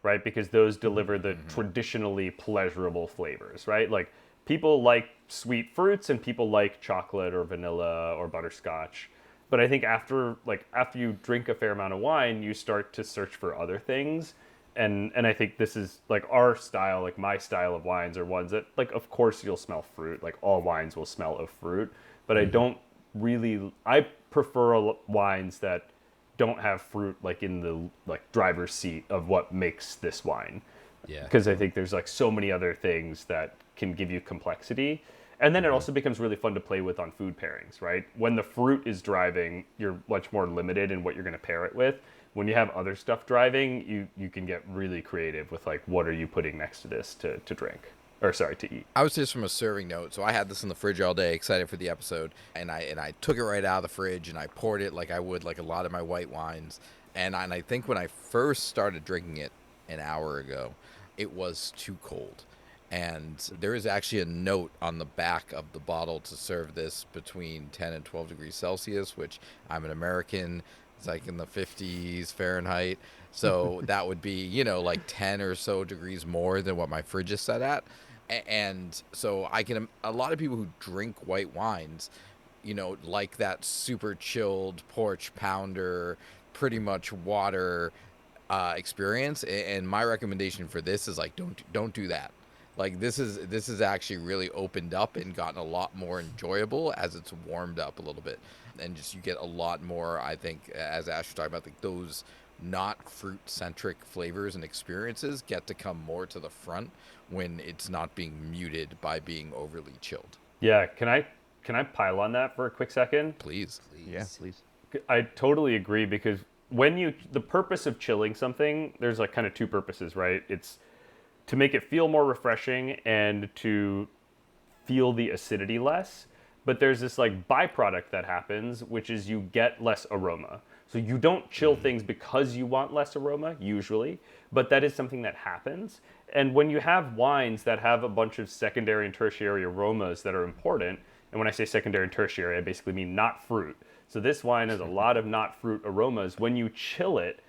right? Because those deliver the traditionally pleasurable flavors, right? Like, people like sweet fruits and people like chocolate or vanilla or butterscotch. But I think after you drink a fair amount of wine, you start to search for other things. And I think this is like our style, like my style of wines are ones that, like, of course you'll smell fruit. Like, all wines will smell of fruit. But I prefer wines that don't have fruit like in the like driver's seat of what makes this wine. Yeah. Because I think there's like so many other things that can give you complexity. And then it also becomes really fun to play with on food pairings, right? When the fruit is driving, you're much more limited in what you're going to pair it with. When you have other stuff driving, you can get really creative with like, what are you putting next to this to drink? Or sorry, to eat. I was just from a serving note. So I had this in the fridge all day, excited for the episode. And I took it right out of the fridge and I poured it like I would like a lot of my white wines. And I think when I first started drinking it an hour ago, it was too cold. And there is actually a note on the back of the bottle to serve this between 10 and 12 degrees Celsius, which I'm an American. It's like in the 50s Fahrenheit. So that would be, like 10 or so degrees more than what my fridge is set at. And so a lot of people who drink white wines, like that super chilled porch pounder, pretty much water experience. And my recommendation for this is like, don't do that. Like, this is actually really opened up and gotten a lot more enjoyable as it's warmed up a little bit. And just you get a lot more, I think, as Ash was talking about, like those not fruit-centric flavors and experiences get to come more to the front when it's not being muted by being overly chilled. Yeah, can I pile on that for a quick second? Please. Yeah, please. I totally agree, because the purpose of chilling something, there's like kind of two purposes, right? It's to make it feel more refreshing and to feel the acidity less. but there's this like byproduct that happens, which is you get less aroma. So you don't chill things because you want less aroma, usually, but that is something that happens. And when you have wines that have a bunch of secondary and tertiary aromas that are important, and when I say secondary and tertiary, I basically mean not fruit. So this wine has a lot of not fruit aromas. When you chill it,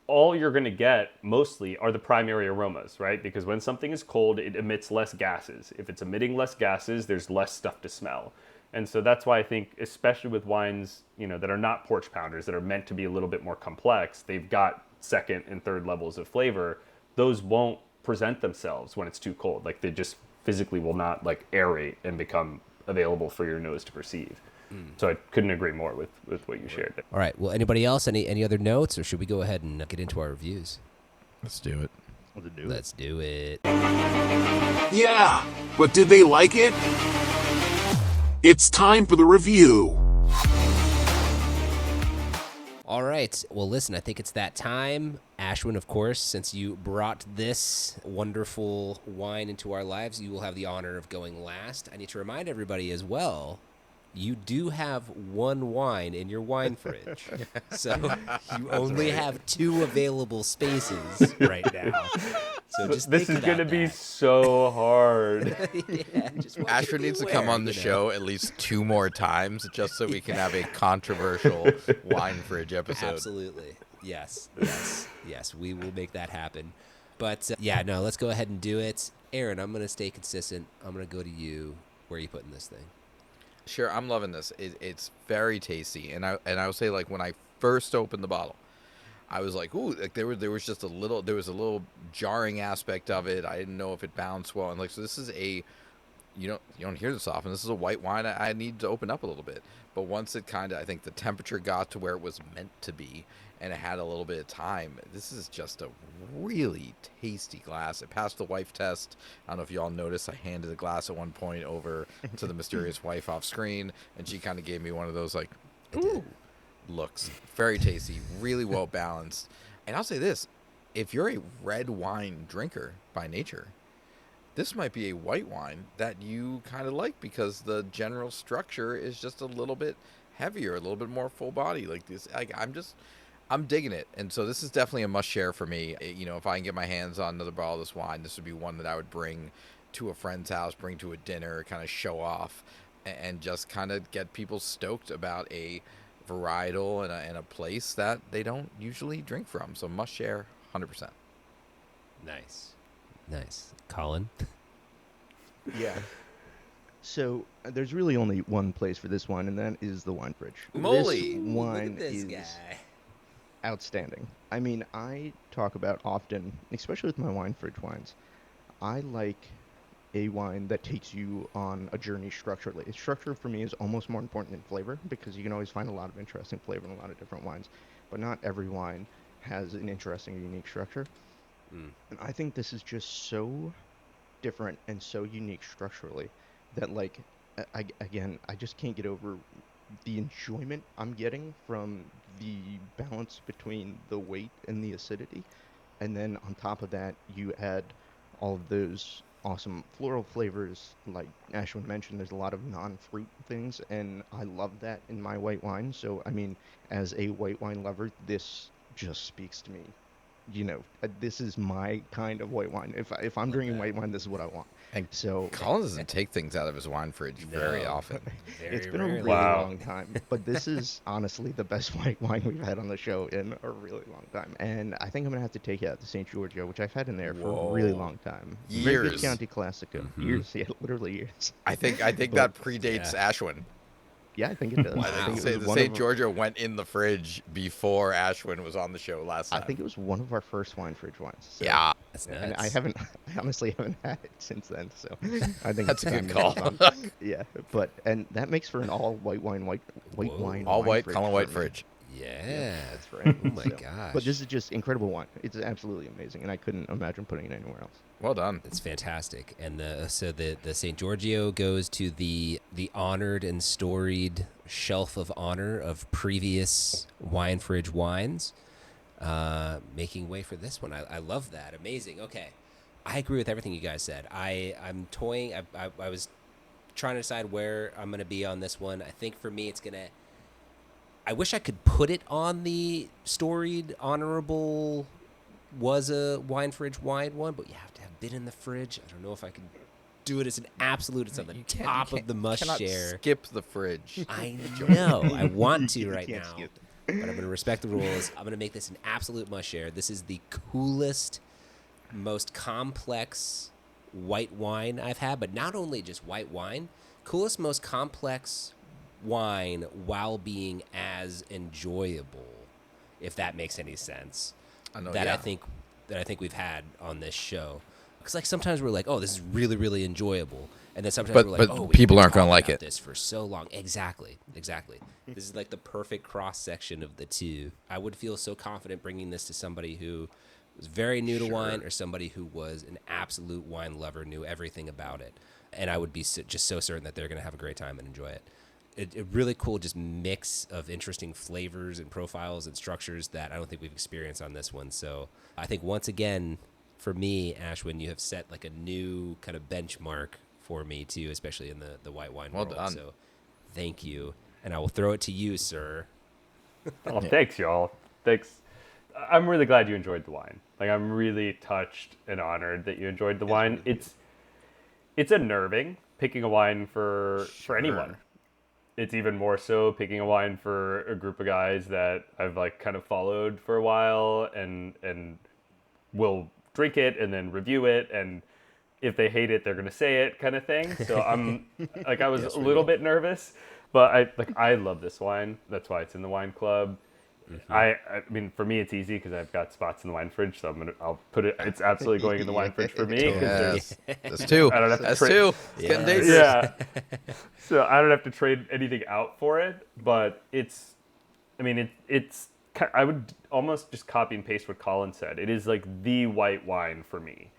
all you're going to get mostly are the primary aromas, right? Because when something is cold, it emits less gases. If it's emitting less gases, there's less stuff to smell. And so that's why I think, especially with wines, that are not porch pounders, that are meant to be a little bit more complex, they've got second and third levels of flavor. Those won't present themselves when it's too cold. Like they just physically will not like aerate and become available for your nose to perceive. So I couldn't agree more with what you shared there. All right. Well, anybody else? Any other notes, or should we go ahead and get into our reviews? Let's do it. Let's do it. Yeah, but did they like it? It's time for the review. All right. Well, listen, I think it's that time. Ashwin, of course, since you brought this wonderful wine into our lives, you will have the honor of going last. I need to remind everybody as well, you do have one wine in your wine fridge. So you only have 2 available spaces right now. So just this is going to be so hard. Ashwin needs to come on the show at least 2 more times just so we can have a controversial wine fridge episode. Absolutely. Yes. We will make that happen. But let's go ahead and do it. Aaron, I'm going to stay consistent. I'm going to go to you. Where are you putting this thing? Sure, I'm loving this. It's very tasty, and I will say, like, when I first opened the bottle, I was like, ooh, like there was a little jarring aspect of it. I didn't know if it bounced well, and like, so this is you don't hear this often. This is a white wine I need to open up a little bit, but once it kind of, I think the temperature got to where it was meant to be, and it had a little bit of time. This is just a really tasty glass. It passed the wife test. I don't know if you all noticed, I handed the glass at one point over to the mysterious wife off screen, and she kind of gave me one of those like, ooh, looks. Very tasty, really well balanced. And I'll say this, if you're a red wine drinker by nature, this might be a white wine that you kind of like because the general structure is just a little bit heavier, a little bit more full body. Like this, I'm digging it. And so this is definitely a must share for me. If I can get my hands on another bottle of this wine, this would be one that I would bring to a friend's house, bring to a dinner, kind of show off, and just kind of get people stoked about a varietal and a place that they don't usually drink from. So must share, 100%. Nice. Colin? Yeah. So there's really only one place for this wine, and that is the wine fridge. Moly! This wine Look at this is guy. outstanding. I mean, I talk about often, especially with my wine fridge wines, I like a wine that takes you on a journey structurally. Structure for me is almost more important than flavor, because you can always find a lot of interesting flavor in a lot of different wines, but not every wine has an interesting or unique structure. And I think this is just so different and so unique structurally that, like, I just can't get over the enjoyment I'm getting from the balance between the weight and the acidity. And then on top of that, you add all of those awesome floral flavors. Like Ashwin mentioned, there's a lot of non-fruit things, and I love that in my white wine. So, I mean, as a white wine lover, this just speaks to me. This is my kind of white wine. If I'm drinking white wine, this is what I want. And so Colin doesn't take things out of his wine fridge very often. It's been a really long time, but this is honestly the best white wine we've had on the show in a really long time. And I think I'm gonna have to take it out to St. Giorgio, which I've had in there for a really long time. Very good Chianti Classico. Years, yeah, literally years. I think that predates Ashwin. Yeah, I think it does. Wow. I think the St. Giorgio went in the fridge before Ashwin was on the show last time. I think it was one of our first wine fridge wines. So. Yeah. That's nuts. And I honestly haven't had it since then, so I think that's a good call. Yeah, and that makes for an all white wine, white wine, all white, fridge Colin White fridge. Yeah, that's right. Oh my gosh! But this is just incredible wine. It's absolutely amazing, and I couldn't imagine putting it anywhere else. Well done. It's fantastic. And the St. Giorgio goes to the honored and storied shelf of honor of previous wine fridge wines, making way for this one. I love that. Amazing. Okay, I agree with everything you guys said. I'm toying. I was trying to decide where I'm gonna be on this one. I think for me, it's gonna. I wish I could put it on the storied honorable was a wine fridge wine one, but you have to have been in the fridge. I don't know if I can do it as an absolute. It's on the top of the must share. Skip the fridge. I know. I want to right now, but I'm gonna respect the rules. I'm gonna make this an absolute must share. This is the coolest, most complex white wine I've had, but not only just white wine, coolest, most complex wine while being as enjoyable, if that makes any sense. I think we've had on this show, because like sometimes we're like, oh, this is really, really enjoyable, and then sometimes we're like, oh, people aren't gonna like it this for so long. Exactly. This is like the perfect cross section of the two. I would feel so confident bringing this to somebody who was very new to wine, or somebody who was an absolute wine lover, knew everything about it, and I would be just so certain that they're gonna have a great time and enjoy it. A really cool just mix of interesting flavors and profiles and structures that I don't think we've experienced on this one. So I think once again, for me, Ashwin, you have set like a new kind of benchmark for me too, especially in the white wine world. Done. So thank you. And I will throw it to you, sir. Oh, thanks, y'all. Thanks. I'm really glad you enjoyed the wine. Like, I'm really touched and honored that you enjoyed the wine. It's unnerving picking a wine for anyone. It's even more so picking a wine for a group of guys that I've like kind of followed for a while and will drink it and then review it, and if they hate it, they're gonna say it, kind of thing. So I'm like, I was a little bit nervous, but I love this wine. That's why it's in the wine club. Mm-hmm. I mean, for me, it's easy because I've got spots in the wine fridge, so I'll put it. It's absolutely going in the wine fridge for me. Yes. That's two. I don't have to That's two. It's getting dangerous. Yeah. So I don't have to trade anything out for it, but it's. I mean, it's. I would almost just copy and paste what Colin said. It is like the white wine for me.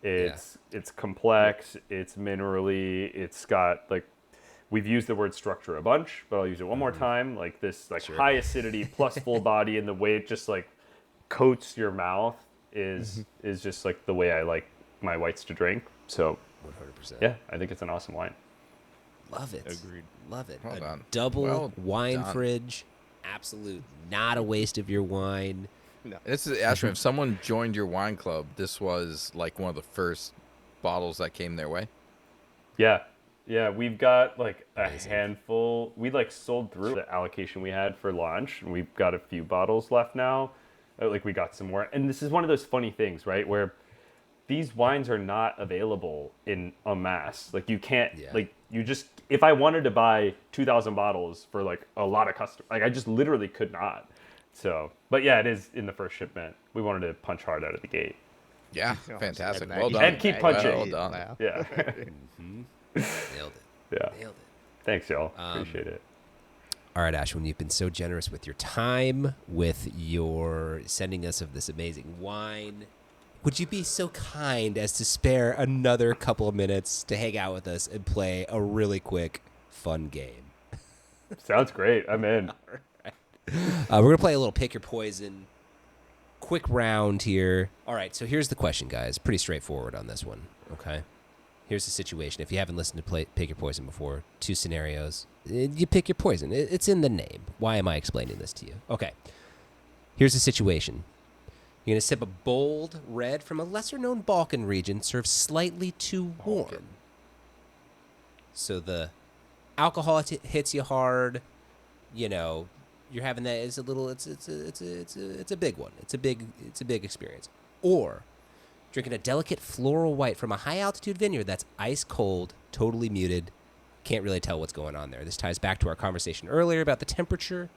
It's complex. It's minerally. It's got like. We've used the word structure a bunch, but I'll use it one more time. Like this, like high acidity plus full body, and the way it just like coats your mouth is just like the way I like my whites to drink. So, 100%. Yeah, I think it's an awesome wine. Love it. Agreed. Love it. Well done. Double wine fridge. Absolute. Not a waste of your wine. No. This is Ashwin. If someone joined your wine club, this was like one of the first bottles that came their way. Yeah. Yeah, we've got like a handful. We like sold through the allocation we had for launch, and we've got a few bottles left now. Like we got some more. And this is one of those funny things, right? Where these wines are not available in en masse. Like you can't, like you just, if I wanted to buy 2,000 bottles for like a lot of customers, like I just literally could not. So, but yeah, it is in the first shipment. We wanted to punch hard out of the gate. Yeah, fantastic. Well done. And keep punching. Well done. Yeah. Nailed it. Yeah. Nailed it. Thanks, y'all. Appreciate it. All right, Ashwin, you've been so generous with your time, with your sending us of this amazing wine. Would you be so kind as to spare another couple of minutes to hang out with us and play a really quick, fun game? Sounds great. I'm in. All right. We're going to play a little Pick Your Poison. Quick round here. All right, so here's the question, guys. Pretty straightforward on this one, okay? Here's the situation. If you haven't listened to Pick Your Poison before, 2 scenarios. You pick your poison. It's in the name. Why am I explaining this to you? Okay. Here's the situation. You're going to sip a bold red from a lesser-known Balkan region served slightly too warm. So the alcohol hits you hard. You know, you're having that. It's a little. It's a big one. It's a big experience. Or drinking a delicate floral white from a high-altitude vineyard that's ice-cold, totally muted. Can't really tell what's going on there. This ties back to our conversation earlier about the temperature.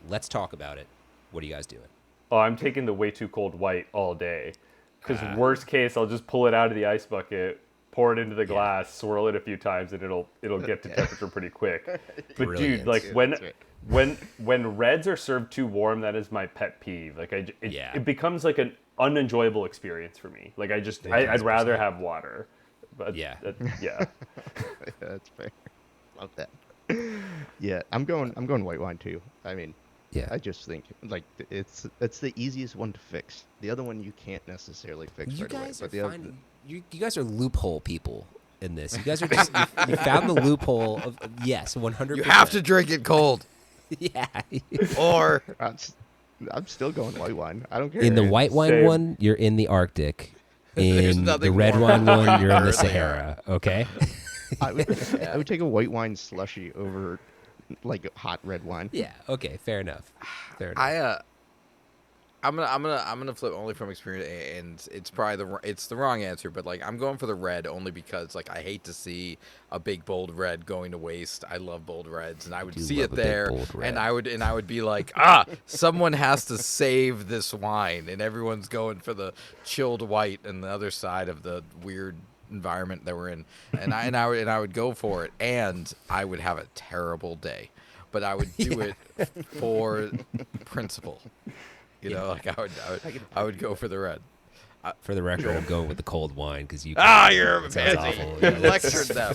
Let's talk about it. What are you guys doing? Oh, I'm taking the way too cold white all day. Because worst case, I'll just pull it out of the ice bucket, pour it into the glass, swirl it a few times, and it'll get to temperature pretty quick. But Brilliant. dude, like when reds are served too warm, that is my pet peeve. Like it becomes like an unenjoyable experience for me. Like I'd rather have water. But yeah. That's fair. Love that. Yeah, I'm going white wine too. I mean, yeah. I just think like it's the easiest one to fix. The other one you can't necessarily fix right away. You guys are loophole people in this. You guys are just you found the loophole of yes, 100%. You have to drink it cold. Yeah. Or I'm still going white wine. I don't care. In the white wine Same. one, you're in the Arctic. There's In the nothing red more wine one, you're in the currently Sahara. Okay. I would take a white wine slushy over like hot red wine. Yeah. Okay. Fair enough. Fair enough. I'm gonna flip only from experience, and it's probably it's the wrong answer, but like I'm going for the red only because like I hate to see a big bold red going to waste. I love bold reds, and I would see it there, and I would be like, someone has to save this wine, and everyone's going for the chilled white and the other side of the weird environment that we're in, and I would go for it, and I would have a terrible day, but I would do it for principle. You know, like I would go for the red. For the record, I'm going with the cold wine because you. You're it sounds busy. awful. You lectured them,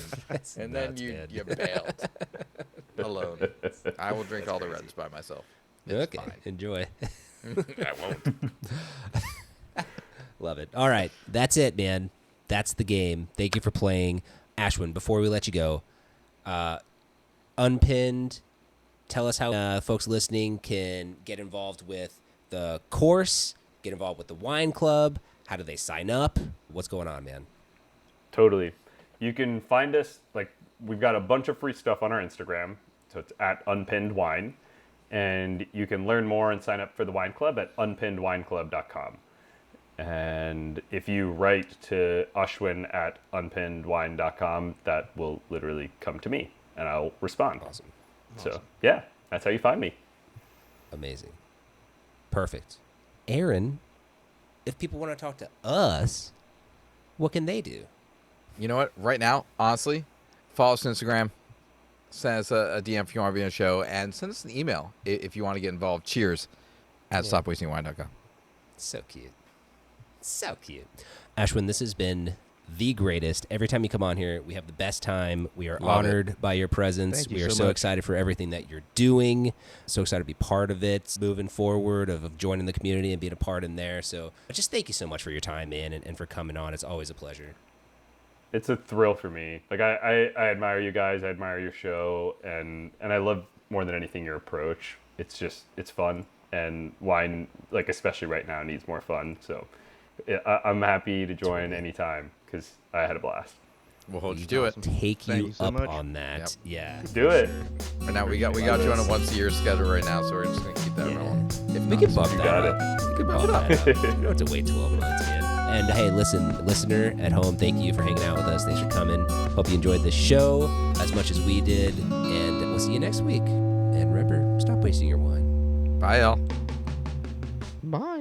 and then nuts, man. you bailed alone. I will drink all the reds by myself. It's Okay, fine. enjoy. I won't. Love it. All right, that's it, man. That's the game. Thank you for playing, Ashwin. Before we let you go, unpinned. Tell us how folks listening can get involved with the course, get involved with the wine club. How do they sign up? What's going on, man? Totally. You can find us, like, we've got a bunch of free stuff on our Instagram. So it's at unpinnedwine. And you can learn more and sign up for the wine club at unpinnedwineclub.com. And if you write to Ashwin at unpinnedwine.com, that will literally come to me and I'll respond. Awesome. So, yeah, that's how you find me. Amazing. Perfect. Aaron, if people want to talk to us, what can they do? You know what? Right now, honestly, follow us on Instagram. Send us a DM if you want to be on the show, and send us an email if you want to get involved. Cheers at stopwastingwine.com. So cute. So cute. Ashwin, this has been the greatest. Every time you come on here, we have the best time. We are honored by your presence. Thank you We are so so much. excited for everything that you're doing. So excited to be part of it, moving forward, of joining the community and being a part in there. So just thank you so much for your time, man, and for coming on. It's always a pleasure. It's a thrill for me. Like I admire you guys. I admire your show, and I love more than anything your approach. It's fun, and wine, like especially right now, needs more fun. So I'm happy to join anytime because I had a blast. We'll hold you to it. Take Thank you you so up much. on that. Yep. Yeah. Do it. Right now, we got you on a once-a-year schedule right now, so we're just going to keep that rolling. If We not, can bump You that got up. it. We can bump that up. You don't have to wait 12 months, man. And hey, listener at home, thank you for hanging out with us. Thanks for coming. Hope you enjoyed this show as much as we did. And we'll see you next week. And remember, stop wasting your wine. Bye, y'all. Bye.